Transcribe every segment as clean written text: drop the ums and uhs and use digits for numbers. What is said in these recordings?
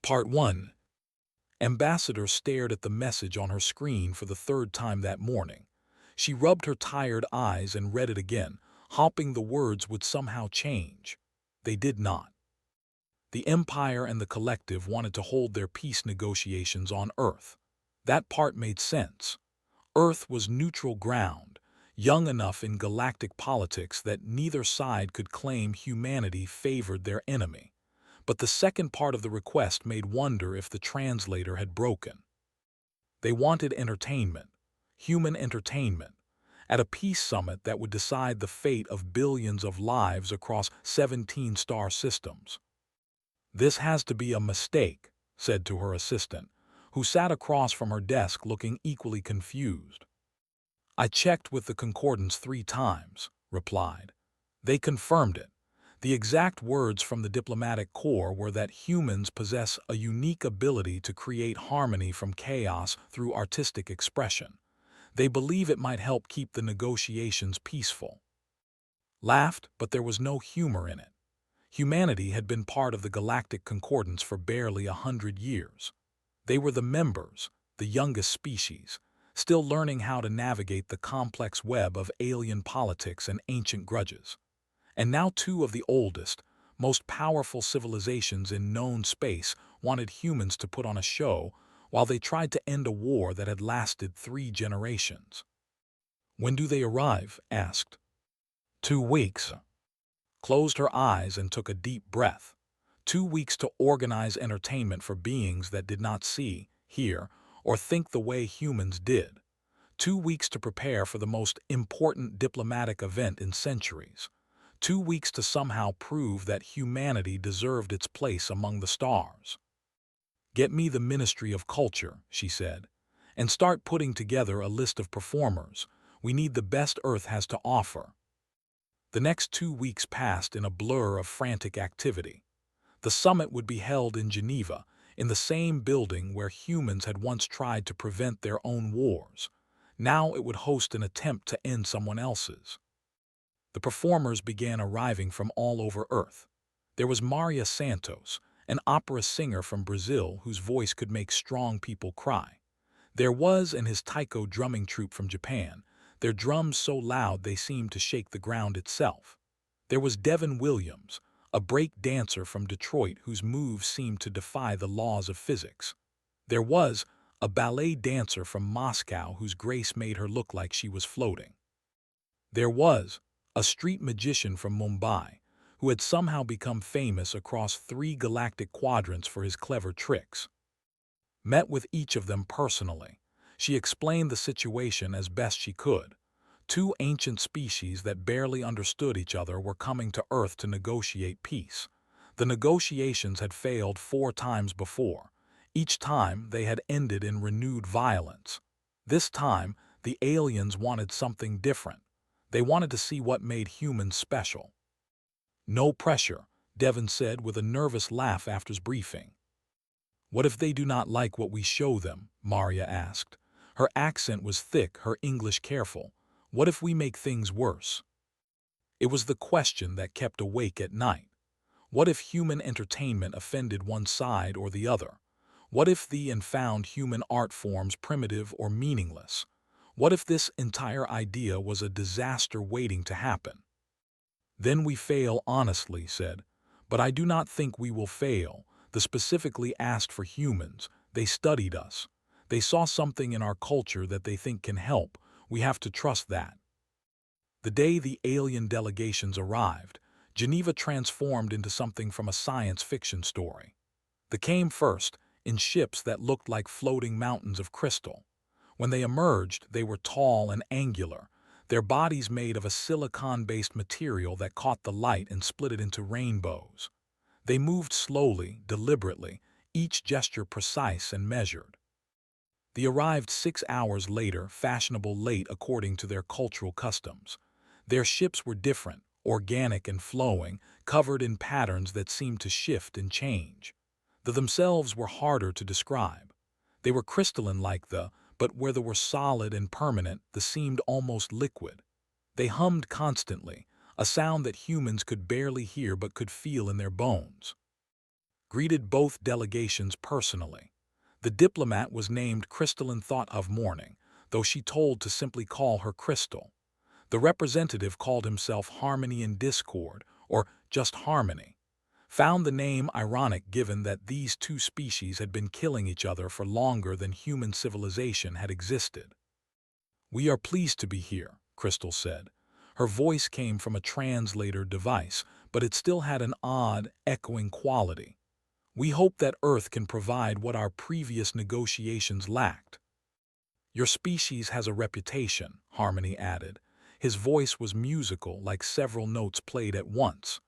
Part 1. Ambassador stared at the message on her screen for the third time that morning. She rubbed her tired eyes and read it again, hoping the words would somehow change. They did not. The Empire and the Collective wanted to hold their peace negotiations on Earth. That part made sense. Earth was neutral ground, young enough in galactic politics that neither side could claim humanity favored their enemy. But the second part of the request made wonder if the translator had broken. They wanted entertainment, human entertainment, at a peace summit that would decide the fate of billions of lives across 17 star systems. "This has to be a mistake," said to her assistant, who sat across from her desk looking equally confused. "I checked with the concordance 3 times," replied. "They confirmed it. The exact words from the diplomatic corps were that humans possess a unique ability to create harmony from chaos through artistic expression. They believe it might help keep the negotiations peaceful." Laughed, but there was no humor in it. Humanity had been part of the Galactic Concordance for barely 100 years. They were the members, the youngest species, still learning how to navigate the complex web of alien politics and ancient grudges. And now 2 of the oldest, most powerful civilizations in known space wanted humans to put on a show while they tried to end a war that had lasted 3 generations. "When do they arrive?" asked. 2 weeks. Closed her eyes and took a deep breath. 2 weeks to organize entertainment for beings that did not see, hear, or think the way humans did. 2 weeks to prepare for the most important diplomatic event in centuries. 2 weeks to somehow prove that humanity deserved its place among the stars. "Get me the Ministry of Culture," she said, "and start putting together a list of performers. We need the best Earth has to offer." The next 2 weeks passed in a blur of frantic activity. The summit would be held in Geneva, in the same building where humans had once tried to prevent their own wars. Now it would host an attempt to end someone else's. The performers began arriving from all over Earth. There was Maria Santos, an opera singer from Brazil whose voice could make strong people cry. There was and his taiko drumming troupe from Japan, their drums so loud they seemed to shake the ground itself. There was Devin Williams, a break dancer from Detroit whose moves seemed to defy the laws of physics. There was a ballet dancer from Moscow whose grace made her look like she was floating. There was a street magician from Mumbai, who had somehow become famous across 3 galactic quadrants for his clever tricks. Met with each of them personally, she explained the situation as best she could. 2 ancient species that barely understood each other were coming to Earth to negotiate peace. The negotiations had failed 4 times before. Each time they had ended in renewed violence. This time, the aliens wanted something different. They wanted to see what made humans special. "No pressure," Devin said with a nervous laugh after his briefing. "What if they do not like what we show them?" Maria asked. Her accent was thick, her English careful. "What if we make things worse?" It was the question that kept awake at night. What if human entertainment offended one side or the other? What if the and found human art forms primitive or meaningless? What if this entire idea was a disaster waiting to happen? "Then we fail honestly," said. "But I do not think we will fail. They specifically asked for humans. They studied us. They saw something in our culture that they think can help. We have to trust that." The day the alien delegations arrived, Geneva transformed into something from a science fiction story. They came first, in ships that looked like floating mountains of crystal. When they emerged, they were tall and angular, their bodies made of a silicon-based material that caught the light and split it into rainbows. They moved slowly, deliberately, each gesture precise and measured. They arrived 6 hours later, fashionable late according to their cultural customs. Their ships were different, organic and flowing, covered in patterns that seemed to shift and change. They themselves were harder to describe. They were crystalline like but where they were solid and permanent, they seemed almost liquid. They hummed constantly, a sound that humans could barely hear but could feel in their bones. greeted both delegations personally. The diplomat was named Crystalline Thought of Morning, though she told to simply call her Crystal. The representative called himself Harmony in Discord, or just Harmony. Found the name ironic given that these two species had been killing each other for longer than human civilization had existed. "We are pleased to be here," Crystal said. Her voice came from a translator device, but it still had an odd, echoing quality. "We hope that Earth can provide what our previous negotiations lacked." "Your species has a reputation," Harmony added. His voice was musical, like several notes played at once.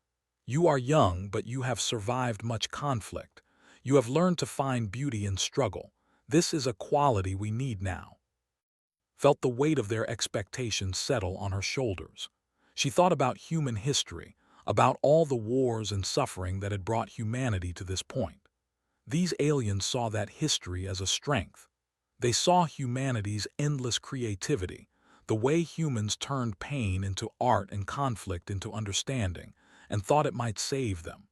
"You are young, but you have survived much conflict. You have learned to find beauty in struggle. This is a quality we need now." Felt the weight of their expectations settle on her shoulders. She thought about human history, about all the wars and suffering that had brought humanity to this point. These aliens saw that history as a strength. They saw humanity's endless creativity, the way humans turned pain into art and conflict into understanding, and thought it might save them.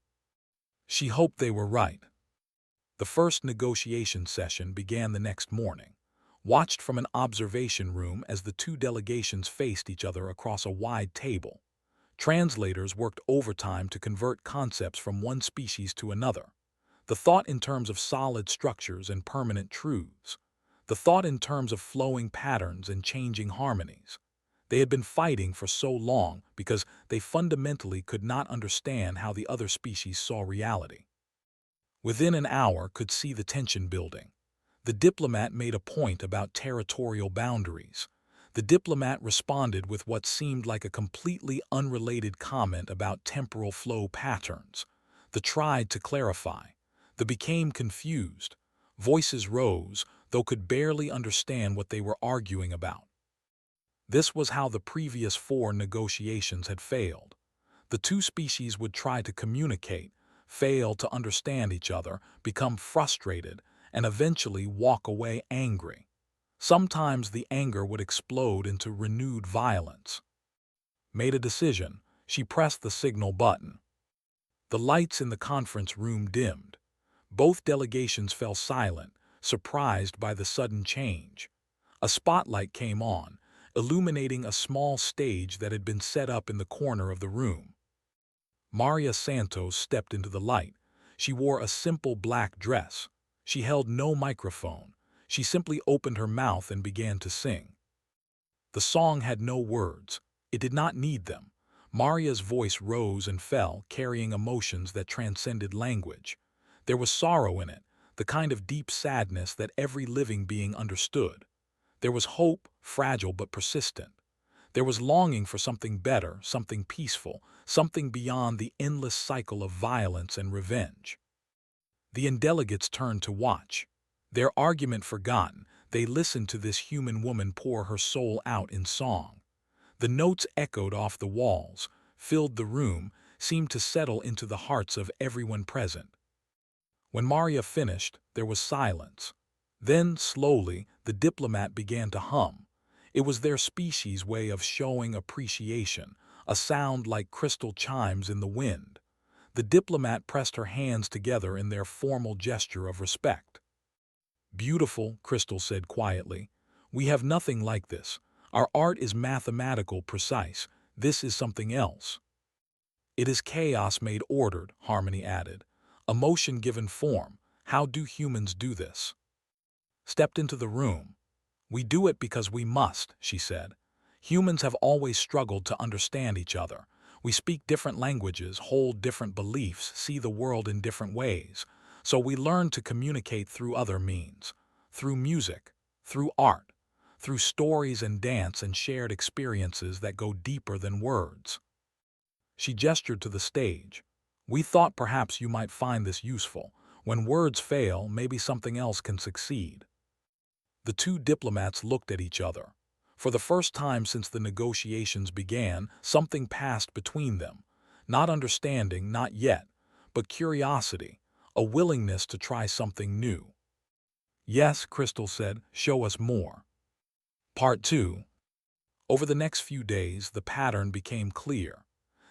She hoped they were right. The first negotiation session began the next morning, watched from an observation room as the two delegations faced each other across a wide table. Translators worked overtime to convert concepts from one species to another. The thought in terms of solid structures and permanent truths. The thought in terms of flowing patterns and changing harmonies. They had been fighting for so long because they fundamentally could not understand how the other species saw reality. Within an hour could see the tension building. The diplomat made a point about territorial boundaries. The diplomat responded with what seemed like a completely unrelated comment about temporal flow patterns. The tried to clarify. The became confused. Voices rose, though could barely understand what they were arguing about. This was how the previous 4 negotiations had failed. The two species would try to communicate, fail to understand each other, become frustrated, and eventually walk away angry. Sometimes the anger would explode into renewed violence. Made a decision, she pressed the signal button. The lights in the conference room dimmed. Both delegations fell silent, surprised by the sudden change. A spotlight came on, illuminating a small stage that had been set up in the corner of the room. Maria Santos stepped into the light. She wore a simple black dress. She held no microphone. She simply opened her mouth and began to sing. The song had no words. It did not need them. Maria's voice rose and fell, carrying emotions that transcended language. There was sorrow in it, the kind of deep sadness that every living being understood. There was hope, fragile but persistent. There was longing for something better, something peaceful, something beyond the endless cycle of violence and revenge. The indelegates turned to watch. Their argument forgotten, they listened to this human woman pour her soul out in song. The notes echoed off the walls, filled the room, seemed to settle into the hearts of everyone present. When Maria finished, there was silence. Then, slowly, the diplomat began to hum. It was their species' way of showing appreciation, a sound like crystal chimes in the wind. The diplomat pressed her hands together in their formal gesture of respect. "Beautiful," Crystal said quietly. "We have nothing like this. Our art is mathematical precise. This is something else." "It is chaos made ordered," Harmony added. "Emotion given form. How do humans do this?" Stepped into the room. "We do it because we must," she said. "Humans have always struggled to understand each other. We speak different languages, hold different beliefs, see the world in different ways. So we learn to communicate through other means. Through music, through art, through stories and dance and shared experiences that go deeper than words." She gestured to the stage. "We thought perhaps you might find this useful. When words fail, maybe something else can succeed." The two diplomats looked at each other. For the first time since the negotiations began, something passed between them. Not understanding, not yet, but curiosity, a willingness to try something new. "Yes," Crystal said, "show us more." Part 2. Over the next few days, the pattern became clear.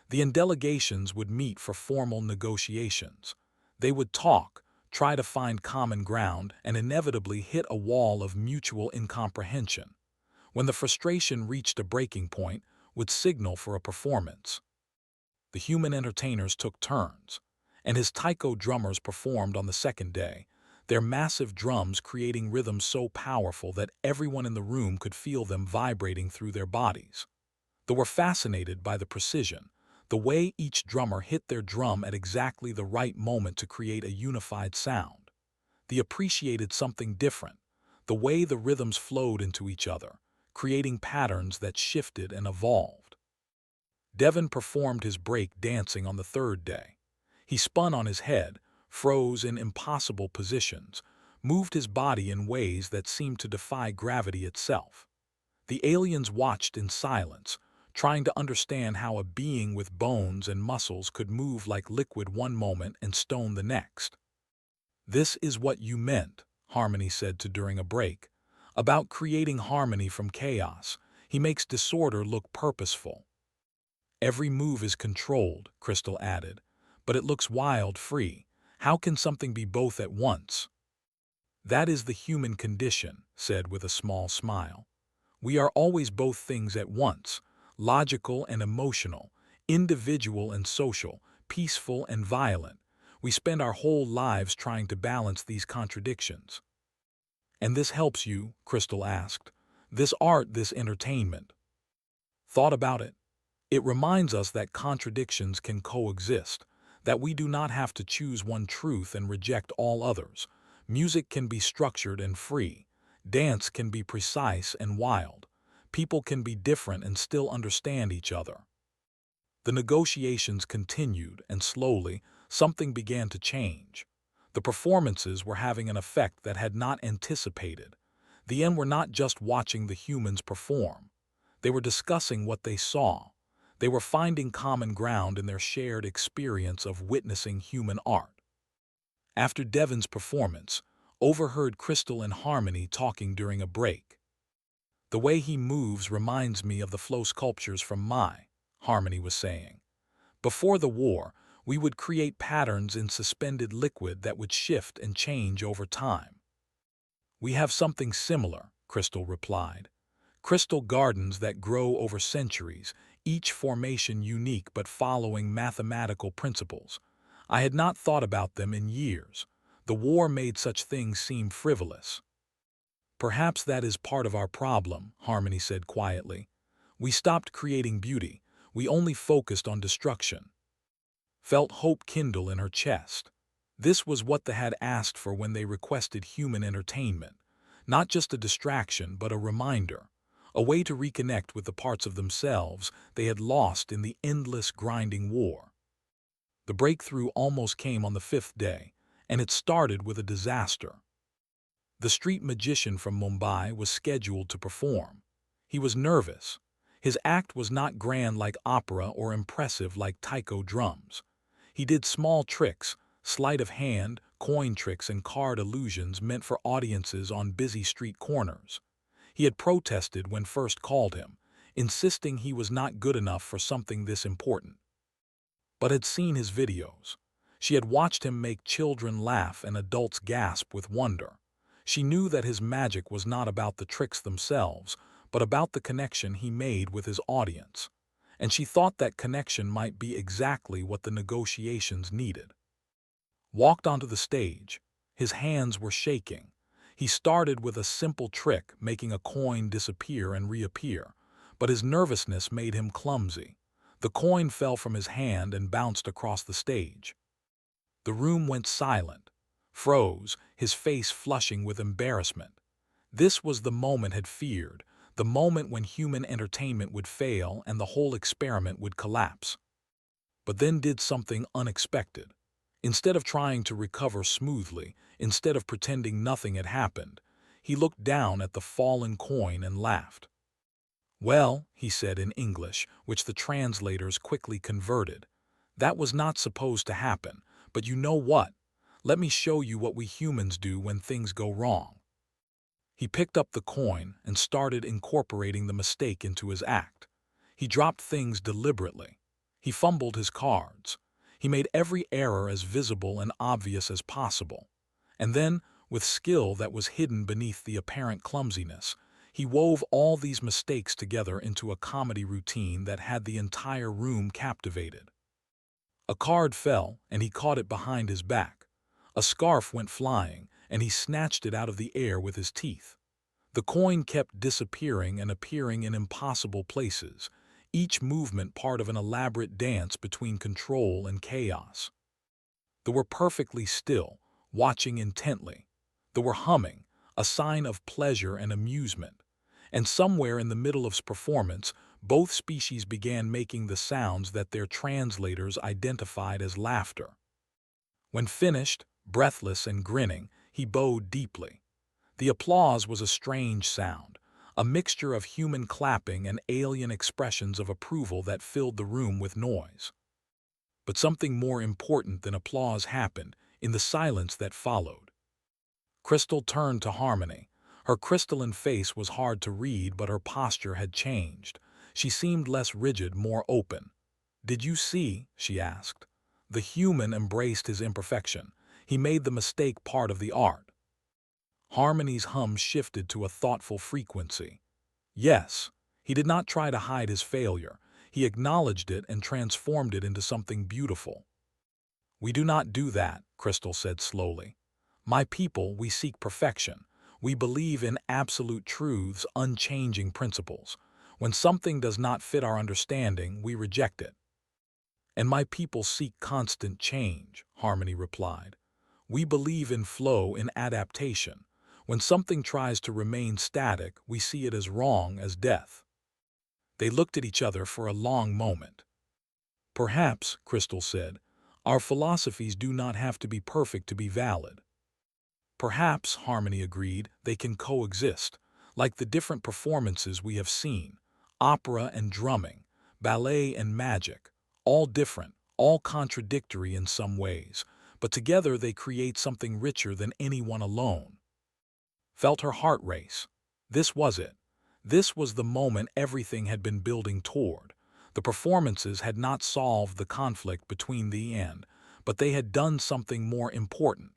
The indelegations would meet for formal negotiations. They would talk, try to find common ground, and inevitably hit a wall of mutual incomprehension. When the frustration reached a breaking point, would signal for a performance. The human entertainers took turns, and his taiko drummers performed on the second day, their massive drums creating rhythms so powerful that everyone in the room could feel them vibrating through their bodies. They were fascinated by the precision, the way each drummer hit their drum at exactly the right moment to create a unified sound. They appreciated something different, the way the rhythms flowed into each other, creating patterns that shifted and evolved. Devon performed his break dancing on the third day. He spun on his head, froze in impossible positions, moved his body in ways that seemed to defy gravity itself. The aliens watched in silence, trying to understand how a being with bones and muscles could move like liquid one moment and stone the next. "This is what you meant," Harmony said to during a break. "About creating harmony from chaos. He makes disorder look purposeful." "Every move is controlled," Crystal added, "but it looks wild, free. How can something be both at once?" "That is the human condition," said with a small smile. "We are always both things at once, logical and emotional, individual and social, peaceful and violent. We spend our whole lives trying to balance these contradictions." "And this helps you?" Crystal asked. "This art, this entertainment?" "Thought about it. It reminds us that contradictions can coexist, that we do not have to choose one truth and reject all others. Music can be structured and free. Dance can be precise and wild. People can be different and still understand each other." The negotiations continued, and slowly, something began to change. The performances were having an effect that had not anticipated. The end were not just watching the humans perform. They were discussing what they saw. They were finding common ground in their shared experience of witnessing human art. After Devon's performance, overheard Crystal and Harmony talking during a break. "The way he moves reminds me of the flow sculptures from Harmony was saying. "Before the war, we would create patterns in suspended liquid that would shift and change over time." "We have something similar," Crystal replied. "Crystal gardens that grow over centuries, each formation unique but following mathematical principles. I had not thought about them in years. The war made such things seem frivolous." "Perhaps that is part of our problem," Harmony said quietly. "We stopped creating beauty. We only focused on destruction." Felt hope kindle in her chest. This was what they had asked for when they requested human entertainment. Not just a distraction, but a reminder. A way to reconnect with the parts of themselves they had lost in the endless grinding war. The breakthrough almost came on the fifth day, and it started with a disaster. The street magician from Mumbai was scheduled to perform. He was nervous. His act was not grand like opera or impressive like taiko drums. He did small tricks, sleight of hand, coin tricks and card illusions meant for audiences on busy street corners. He had protested when first called him, insisting he was not good enough for something this important. But had seen his videos. She had watched him make children laugh and adults gasp with wonder. She knew that his magic was not about the tricks themselves, but about the connection he made with his audience. And she thought that connection might be exactly what the negotiations needed. Walked onto the stage. His hands were shaking. He started with a simple trick, making a coin disappear and reappear, but his nervousness made him clumsy. The coin fell from his hand and bounced across the stage. The room went silent, froze, his face flushing with embarrassment. This was the moment had feared, the moment when human entertainment would fail and the whole experiment would collapse. But then did something unexpected. Instead of trying to recover smoothly, instead of pretending nothing had happened, he looked down at the fallen coin and laughed. "Well," he said in English, which the translators quickly converted, "that was not supposed to happen, but you know what? Let me show you what we humans do when things go wrong." He picked up the coin and started incorporating the mistake into his act. He dropped things deliberately. He fumbled his cards. He made every error as visible and obvious as possible. And then, with skill that was hidden beneath the apparent clumsiness, he wove all these mistakes together into a comedy routine that had the entire room captivated. A card fell, and he caught it behind his back. A scarf went flying, and he snatched it out of the air with his teeth. The coin kept disappearing and appearing in impossible places, each movement part of an elaborate dance between control and chaos. They were perfectly still, watching intently. They were humming, a sign of pleasure and amusement. And somewhere in the middle of performance, both species began making the sounds that their translators identified as laughter. When finished, breathless and grinning, he bowed deeply. The applause was a strange sound, a mixture of human clapping and alien expressions of approval that filled the room with noise. But something more important than applause happened in the silence that followed. Crystal turned to Harmony. Her crystalline face was hard to read, but her posture had changed. She seemed less rigid, more open. "Did you see?" she asked. The human embraced his imperfection. He made the mistake part of the art. Harmony's hum shifted to a thoughtful frequency. Yes, he did not try to hide his failure. He acknowledged it and transformed it into something beautiful. "We do not do that," Crystal said slowly. "My people, we seek perfection. We believe in absolute truths, unchanging principles. When something does not fit our understanding, we reject it." "And my people seek constant change," Harmony replied. "We believe in flow, in adaptation. When something tries to remain static, we see it as wrong, as death." They looked at each other for a long moment. "Perhaps," Crystal said, "our philosophies do not have to be perfect to be valid." "Perhaps," Harmony agreed, "they can coexist, like the different performances we have seen, opera and drumming, ballet and magic, all different, all contradictory in some ways, but together they create something richer than any one alone." Felt her heart race. This was it. This was the moment everything had been building toward. The performances had not solved the conflict between the and, but they had done something more important.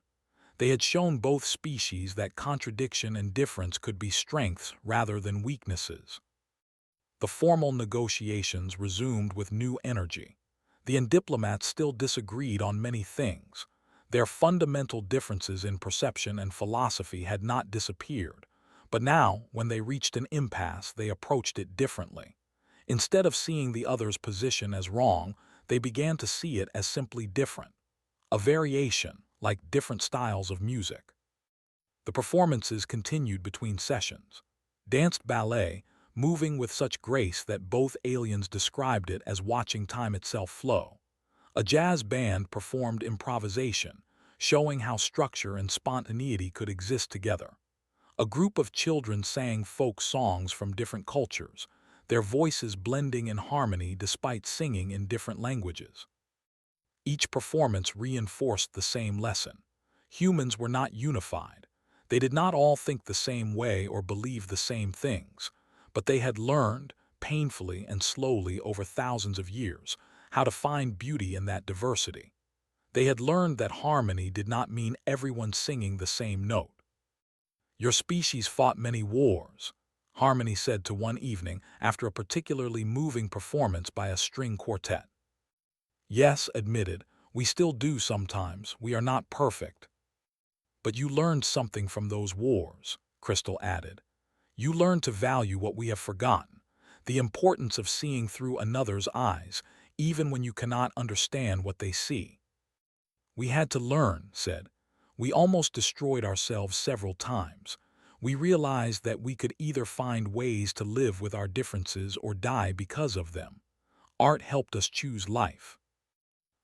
They had shown both species that contradiction and difference could be strengths rather than weaknesses. The formal negotiations resumed with new energy. The Diplomats still disagreed on many things. Their fundamental differences in perception and philosophy had not disappeared, but now, when they reached an impasse, they approached it differently. Instead of seeing the other's position as wrong, they began to see it as simply different. A variation, like different styles of music. The performances continued between sessions. Danced ballet, moving with such grace that both aliens described it as watching time itself flow. A jazz band performed improvisation, showing how structure and spontaneity could exist together. A group of children sang folk songs from different cultures, their voices blending in harmony despite singing in different languages. Each performance reinforced the same lesson. Humans were not unified. They did not all think the same way or believe the same things, but they had learned, painfully and slowly over thousands of years, how to find beauty in that diversity. They had learned that harmony did not mean everyone singing the same note. "Your species fought many wars," Harmony said to one evening after a particularly moving performance by a string quartet. "Yes," admitted, "we still do sometimes. We are not perfect." "But you learned something from those wars," Crystal added. "You learned to value what we have forgotten, the importance of seeing through another's eyes, even when you cannot understand what they see." "We had to learn," said. "We almost destroyed ourselves several times. We realized that we could either find ways to live with our differences or die because of them. Art helped us choose life."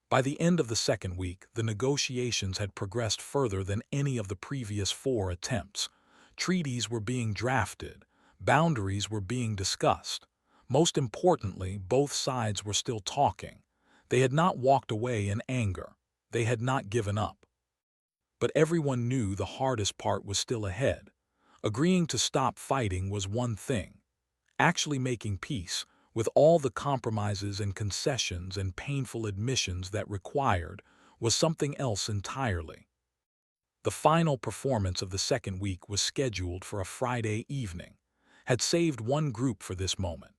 By the end of the second week, the negotiations had progressed further than any of the previous 4 attempts. Treaties were being drafted, boundaries were being discussed. Most importantly, both sides were still talking. They had not walked away in anger. They had not given up. But everyone knew the hardest part was still ahead. Agreeing to stop fighting was one thing. Actually making peace, with all the compromises and concessions and painful admissions that required, was something else entirely. The final performance of the second week was scheduled for a Friday evening, had saved one group for this moment.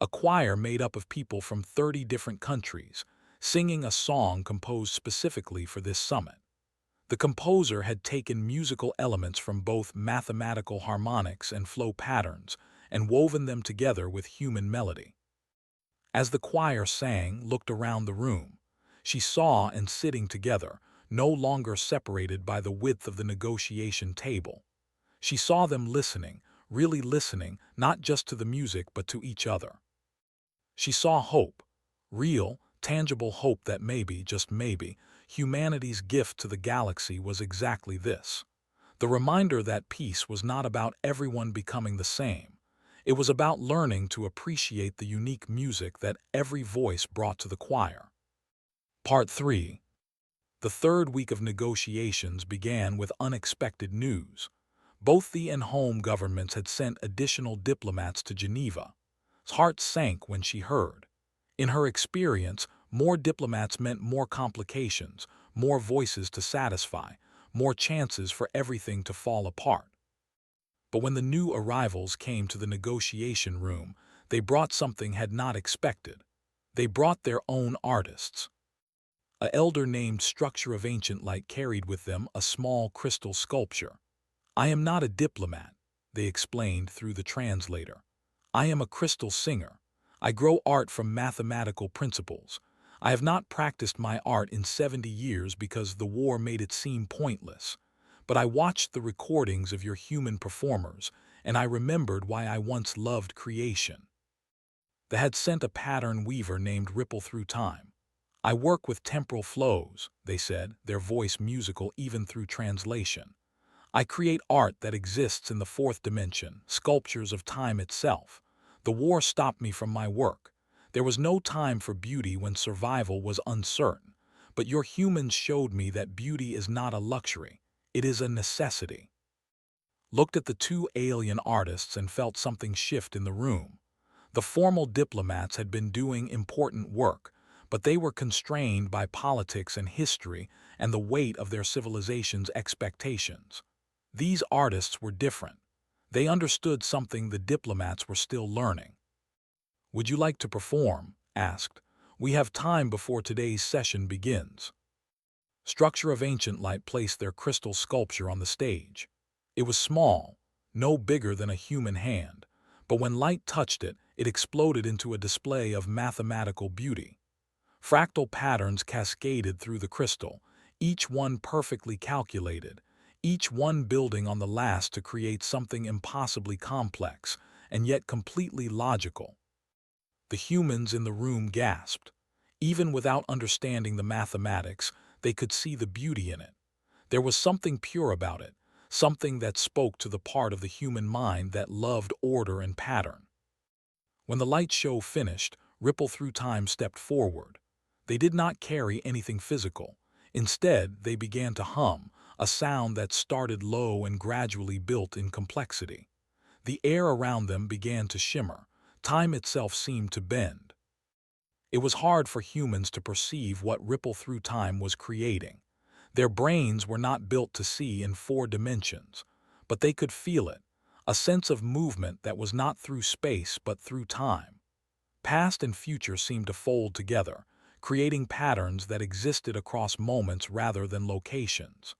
A choir made up of people from 30 different countries, singing a song composed specifically for this summit. The composer had taken musical elements from both mathematical harmonics and flow patterns and woven them together with human melody. As the choir sang, looked around the room, she saw and sitting together, no longer separated by the width of the negotiation table. She saw them listening, really listening, not just to the music but to each other. She saw hope, real, tangible hope that maybe, just maybe, humanity's gift to the galaxy was exactly this. The reminder that peace was not about everyone becoming the same. It was about learning to appreciate the unique music that every voice brought to the choir. Part 3. The third week of negotiations began with unexpected news. Both the and home governments had sent additional diplomats to Geneva. His heart sank when she heard. In her experience, more diplomats meant more complications, more voices to satisfy, more chances for everything to fall apart. But when the new arrivals came to the negotiation room, they brought something had not expected. They brought their own artists. An elder named Structure of Ancient Light carried with them a small crystal sculpture. "I am not a diplomat," they explained through the translator. "I am a crystal singer. I grow art from mathematical principles. I have not practiced my art in 70 years because the war made it seem pointless. But I watched the recordings of your human performers, and I remembered why I once loved creation." They had sent a pattern weaver named Ripple Through Time. "I work with temporal flows," they said, their voice musical even through translation. "I create art that exists in the fourth dimension, sculptures of time itself. The war stopped me from my work. There was no time for beauty when survival was uncertain. But your humans showed me that beauty is not a luxury. It is a necessity." Looked at the two alien artists and felt something shift in the room. The formal diplomats had been doing important work, but they were constrained by politics and history and the weight of their civilization's expectations. These artists were different. They understood something the diplomats were still learning. "Would you like to perform?" asked. "We have time before today's session begins." Structure of Ancient Light placed their crystal sculpture on the stage. It was small, no bigger than a human hand, but when light touched it, it exploded into a display of mathematical beauty. Fractal patterns cascaded through the crystal, each one perfectly calculated, each one building on the last to create something impossibly complex and yet completely logical. The humans in the room gasped. Even without understanding the mathematics, they could see the beauty in it. There was something pure about it, something that spoke to the part of the human mind that loved order and pattern. When the light show finished, Ripple Through Time stepped forward. They did not carry anything physical. Instead, they began to hum, a sound that started low and gradually built in complexity. The air around them began to shimmer. Time itself seemed to bend. It was hard for humans to perceive what Ripple Through Time was creating. Their brains were not built to see in 4 dimensions, but they could feel it, a sense of movement that was not through space but through time. Past and future seemed to fold together, creating patterns that existed across moments rather than locations.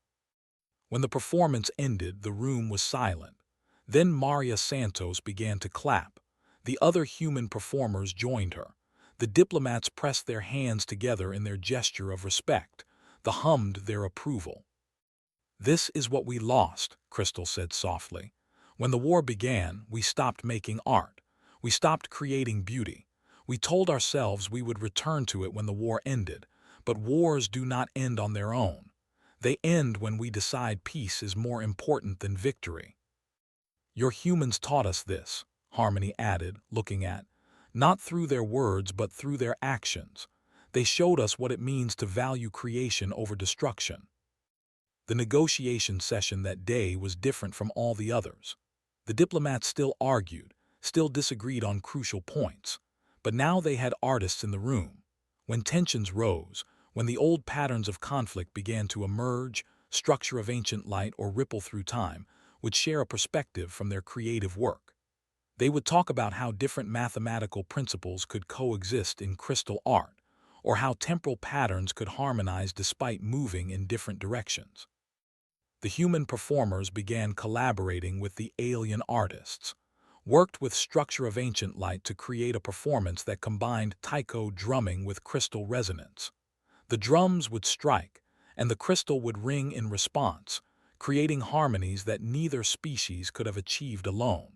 When the performance ended, the room was silent. Then Maria Santos began to clap. The other human performers joined her. The diplomats pressed their hands together in their gesture of respect. The hummed their approval. "This is what we lost," Crystal said softly. "When the war began, we stopped making art. We stopped creating beauty. We told ourselves we would return to it when the war ended, but wars do not end on their own. They end when we decide peace is more important than victory." "Your humans taught us this," Harmony added, looking at, "not through their words but through their actions. They showed us what it means to value creation over destruction." The negotiation session that day was different from all the others. The diplomats still argued, still disagreed on crucial points, But now they had artists in the room. When tensions rose, when the old patterns of conflict began to emerge, structure of ancient light or ripple through time would share a perspective from their creative work. They would talk about how different mathematical principles could coexist in crystal art, or how temporal patterns could harmonize despite moving in different directions. The human performers began collaborating with the alien artists, worked with structure of ancient light to create a performance that combined taiko drumming with crystal resonance. The drums would strike, and the crystal would ring in response, creating harmonies that neither species could have achieved alone.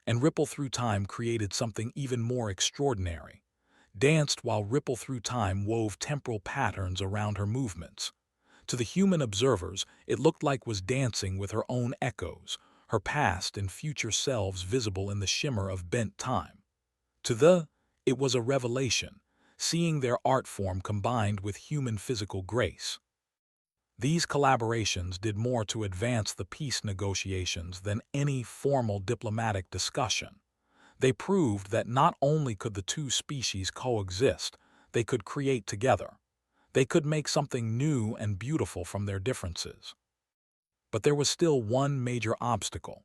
And Ripple Through Time created something even more extraordinary. Danced while Ripple Through Time wove temporal patterns around her movements. To the human observers, it looked like was dancing with her own echoes, her past and future selves visible in the shimmer of bent time. It was a revelation, seeing their art form combined with human physical grace. These collaborations did more to advance the peace negotiations than any formal diplomatic discussion. They proved that not only could the two species coexist, they could create together. They could make something new and beautiful from their differences. But there was still one major obstacle: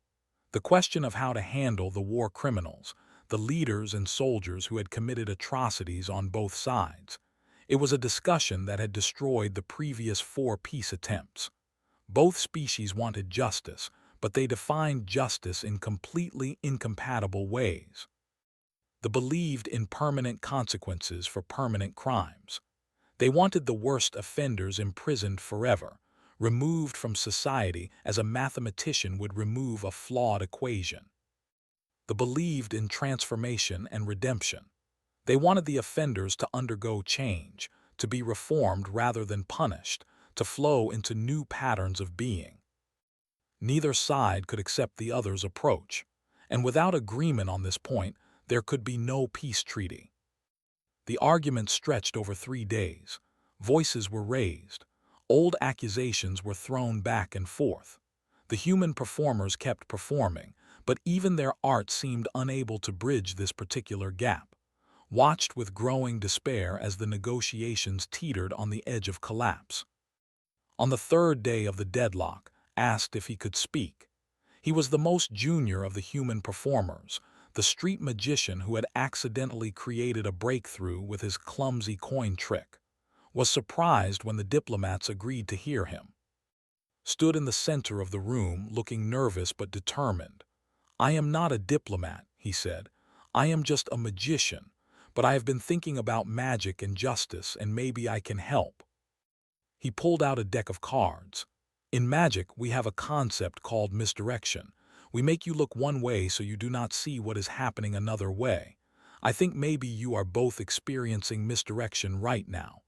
the question of how to handle the war criminals, the leaders and soldiers who had committed atrocities on both sides. It was a discussion that had destroyed the previous 4 peace attempts. Both species wanted justice, but they defined justice in completely incompatible ways. They believed in permanent consequences for permanent crimes. They wanted the worst offenders imprisoned forever, removed from society as a mathematician would remove a flawed equation. They believed in transformation and redemption. They wanted the offenders to undergo change, to be reformed rather than punished, to flow into new patterns of being. Neither side could accept the other's approach, and without agreement on this point, there could be no peace treaty. The argument stretched over 3 days. Voices were raised. Old accusations were thrown back and forth. The human performers kept performing, but even their art seemed unable to bridge this particular gap. Watched with growing despair as the negotiations teetered on the edge of collapse. On the 3rd day of the deadlock, asked if he could speak. He was the most junior of the human performers, the street magician who had accidentally created a breakthrough with his clumsy coin trick. Was surprised when the diplomats agreed to hear him. Stood in the center of the room, looking nervous but determined. "I am not a diplomat," he said. "I am just a magician, but I have been thinking about magic and justice, and maybe I can help." He pulled out a deck of cards. "In magic, we have a concept called misdirection. We make you look one way so you do not see what is happening another way. I think maybe you are both experiencing misdirection right now.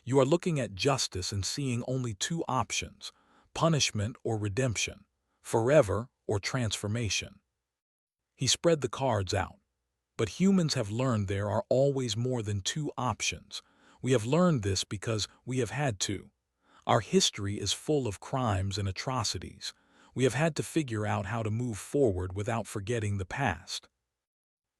You are looking at justice and seeing only 2 options: punishment or redemption, forever or transformation." He spread the cards out. "But humans have learned there are always more than 2 options. We have learned this because we have had to. Our history is full of crimes and atrocities. We have had to figure out how to move forward without forgetting the past."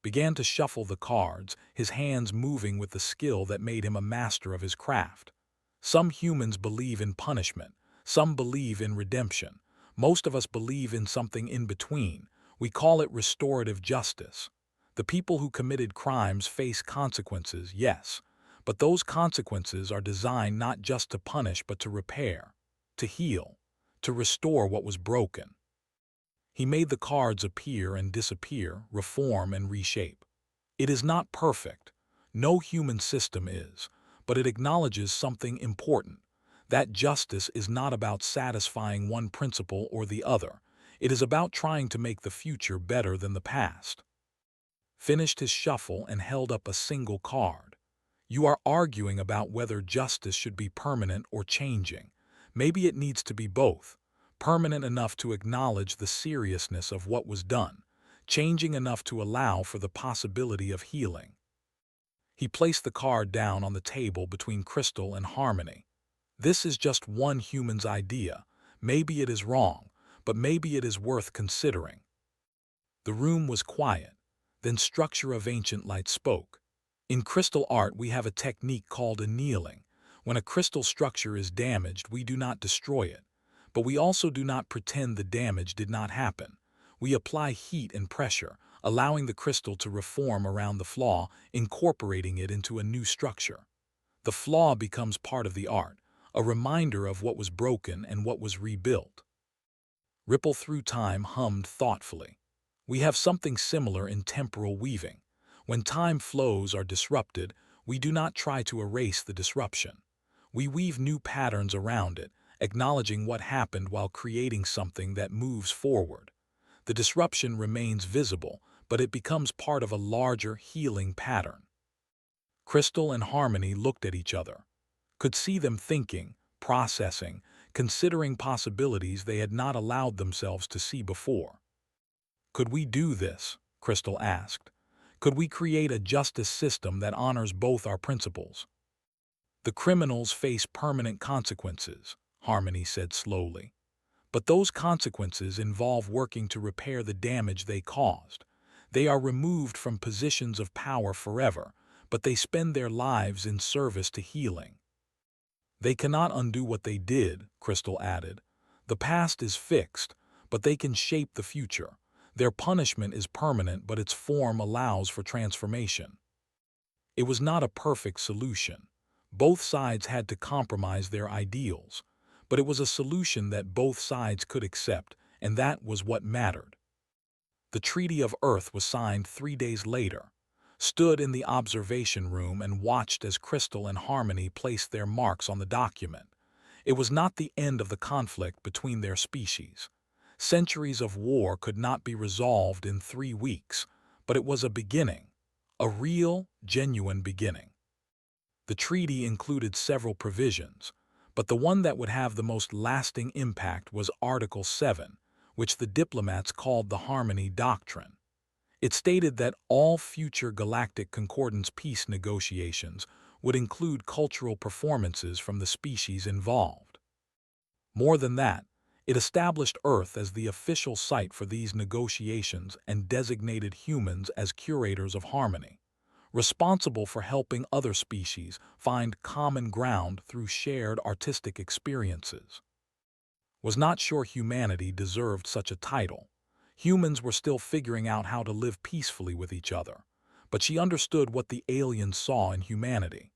Began to shuffle the cards, his hands moving with the skill that made him a master of his craft. "Some humans believe in punishment. Some believe in redemption. Most of us believe in something in between. We call it restorative justice. The people who committed crimes face consequences, yes, but those consequences are designed not just to punish but to repair, to heal, to restore what was broken." He made the cards appear and disappear, reform and reshape. "It is not perfect. No human system is, but it acknowledges something important: that justice is not about satisfying one principle or the other. It is about trying to make the future better than the past." Finished his shuffle and held up a single card. "You are arguing about whether justice should be permanent or changing. Maybe it needs to be both. Permanent enough to acknowledge the seriousness of what was done, changing enough to allow for the possibility of healing." He placed the card down on the table between Crystal and Harmony. "This is just one human's idea. Maybe it is wrong, but maybe it is worth considering." The room was quiet. Then Structure of Ancient Light spoke. In crystal art, we have a technique called annealing. When a crystal structure is damaged, we do not destroy it. But we also do not pretend the damage did not happen. We apply heat and pressure, allowing the crystal to reform around the flaw, incorporating it into a new structure. The flaw becomes part of the art, a reminder of what was broken and what was rebuilt. Ripple Through Time hummed thoughtfully. We have something similar in temporal weaving. When time flows are disrupted, we do not try to erase the disruption. We weave new patterns around it, acknowledging what happened while creating something that moves forward. The disruption remains visible, but it becomes part of a larger healing pattern. Crystal and Harmony looked at each other, could see them thinking, processing, considering possibilities they had not allowed themselves to see before. Could we do this? Crystal asked. Could we create a justice system that honors both our principles? The criminals face permanent consequences, Harmony said slowly. But those consequences involve working to repair the damage they caused. They are removed from positions of power forever, but they spend their lives in service to healing. They cannot undo what they did, Crystal added. The past is fixed, but they can shape the future. Their punishment is permanent, but its form allows for transformation. It was not a perfect solution. Both sides had to compromise their ideals, but it was a solution that both sides could accept, and that was what mattered. The Treaty of Earth was signed 3 days later, stood in the observation room and watched as Crystal and Harmony placed their marks on the document. It was not the end of the conflict between their species. Centuries of war could not be resolved in 3 weeks, but it was a beginning, a real, genuine beginning. The treaty included several provisions, but the one that would have the most lasting impact was Article 7, which the diplomats called the Harmony Doctrine. It stated that all future Galactic Concordance peace negotiations would include cultural performances from the species involved. More than that, it established Earth as the official site for these negotiations and designated humans as curators of harmony, responsible for helping other species find common ground through shared artistic experiences. Was not sure humanity deserved such a title. Humans were still figuring out how to live peacefully with each other, but she understood what the aliens saw in humanity.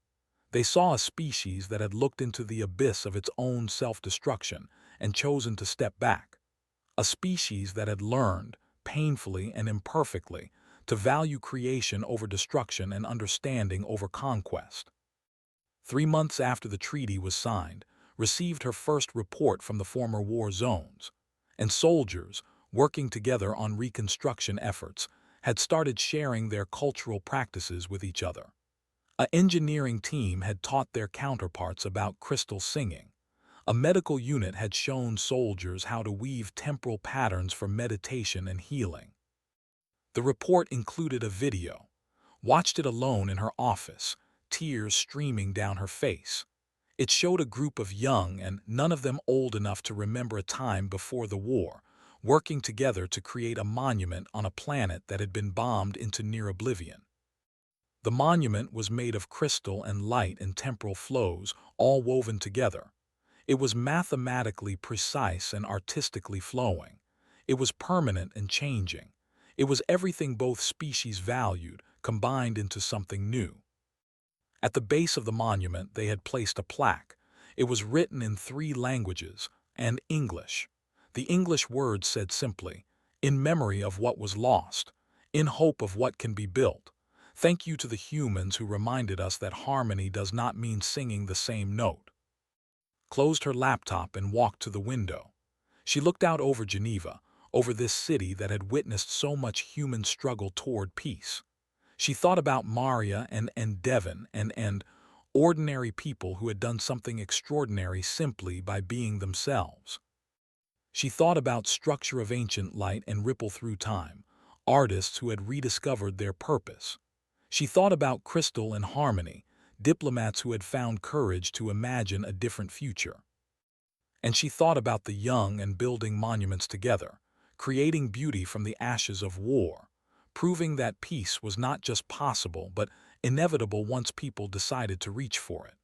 They saw a species that had looked into the abyss of its own self-destruction and chosen to step back. A species that had learned, painfully and imperfectly, to value creation over destruction and understanding over conquest. 3 months after the treaty was signed, received her first report from the former war zones, and soldiers, working together on reconstruction efforts, had started sharing their cultural practices with each other. An engineering team had taught their counterparts about crystal singing. A medical unit had shown soldiers how to weave temporal patterns for meditation and healing. The report included a video. Watched it alone in her office, tears streaming down her face. It showed a group of young and none of them old enough to remember a time before the war, working together to create a monument on a planet that had been bombed into near oblivion. The monument was made of crystal and light and temporal flows, all woven together. It was mathematically precise and artistically flowing. It was permanent and changing. It was everything both species valued, combined into something new. At the base of the monument they had placed a plaque. It was written in 3 languages and English. The English words said simply, "In memory of what was lost, in hope of what can be built. Thank you to the humans who reminded us that harmony does not mean singing the same note." Closed her laptop and walked to the window. She looked out over Geneva, over this city that had witnessed so much human struggle toward peace. She thought about Maria and Devon and ordinary people who had done something extraordinary simply by being themselves. She thought about Structure of Ancient Light and Ripple Through Time, artists who had rediscovered their purpose. She thought about Crystal and Harmony, diplomats who had found courage to imagine a different future. And she thought about the young and building monuments together, creating beauty from the ashes of war, proving that peace was not just possible but inevitable once people decided to reach for it.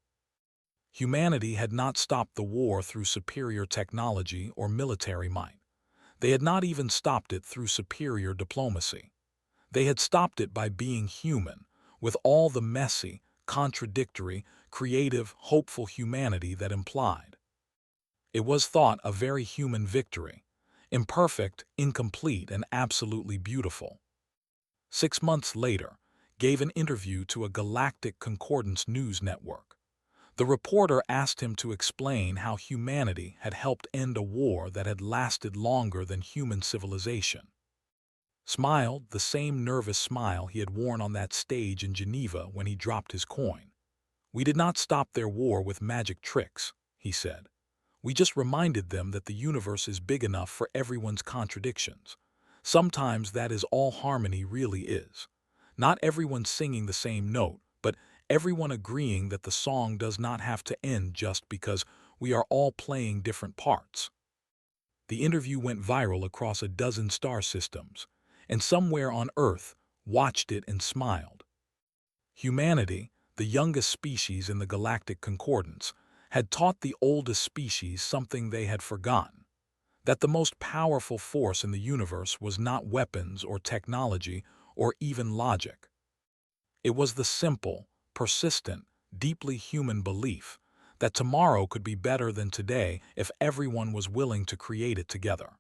Humanity had not stopped the war through superior technology or military might. They had not even stopped it through superior diplomacy. They had stopped it by being human, with all the messy, contradictory, creative, hopeful humanity that implied. It was thought a very human victory, imperfect, incomplete, and absolutely beautiful. 6 months later, gave an interview to a Galactic Concordance news network. The reporter asked him to explain how humanity had helped end a war that had lasted longer than human civilization. Smiled the same nervous smile he had worn on that stage in Geneva when he dropped his coin. "We did not stop their war with magic tricks," he said. "We just reminded them that the universe is big enough for everyone's contradictions. Sometimes that is all harmony really is. Not everyone singing the same note, but everyone agreeing that the song does not have to end just because we are all playing different parts." The interview went viral across a dozen star systems, and somewhere on Earth watched it and smiled. Humanity, the youngest species in the Galactic Concordance, had taught the oldest species something they had forgotten: that the most powerful force in the universe was not weapons or technology or even logic. It was the simple, persistent, deeply human belief that tomorrow could be better than today if everyone was willing to create it together.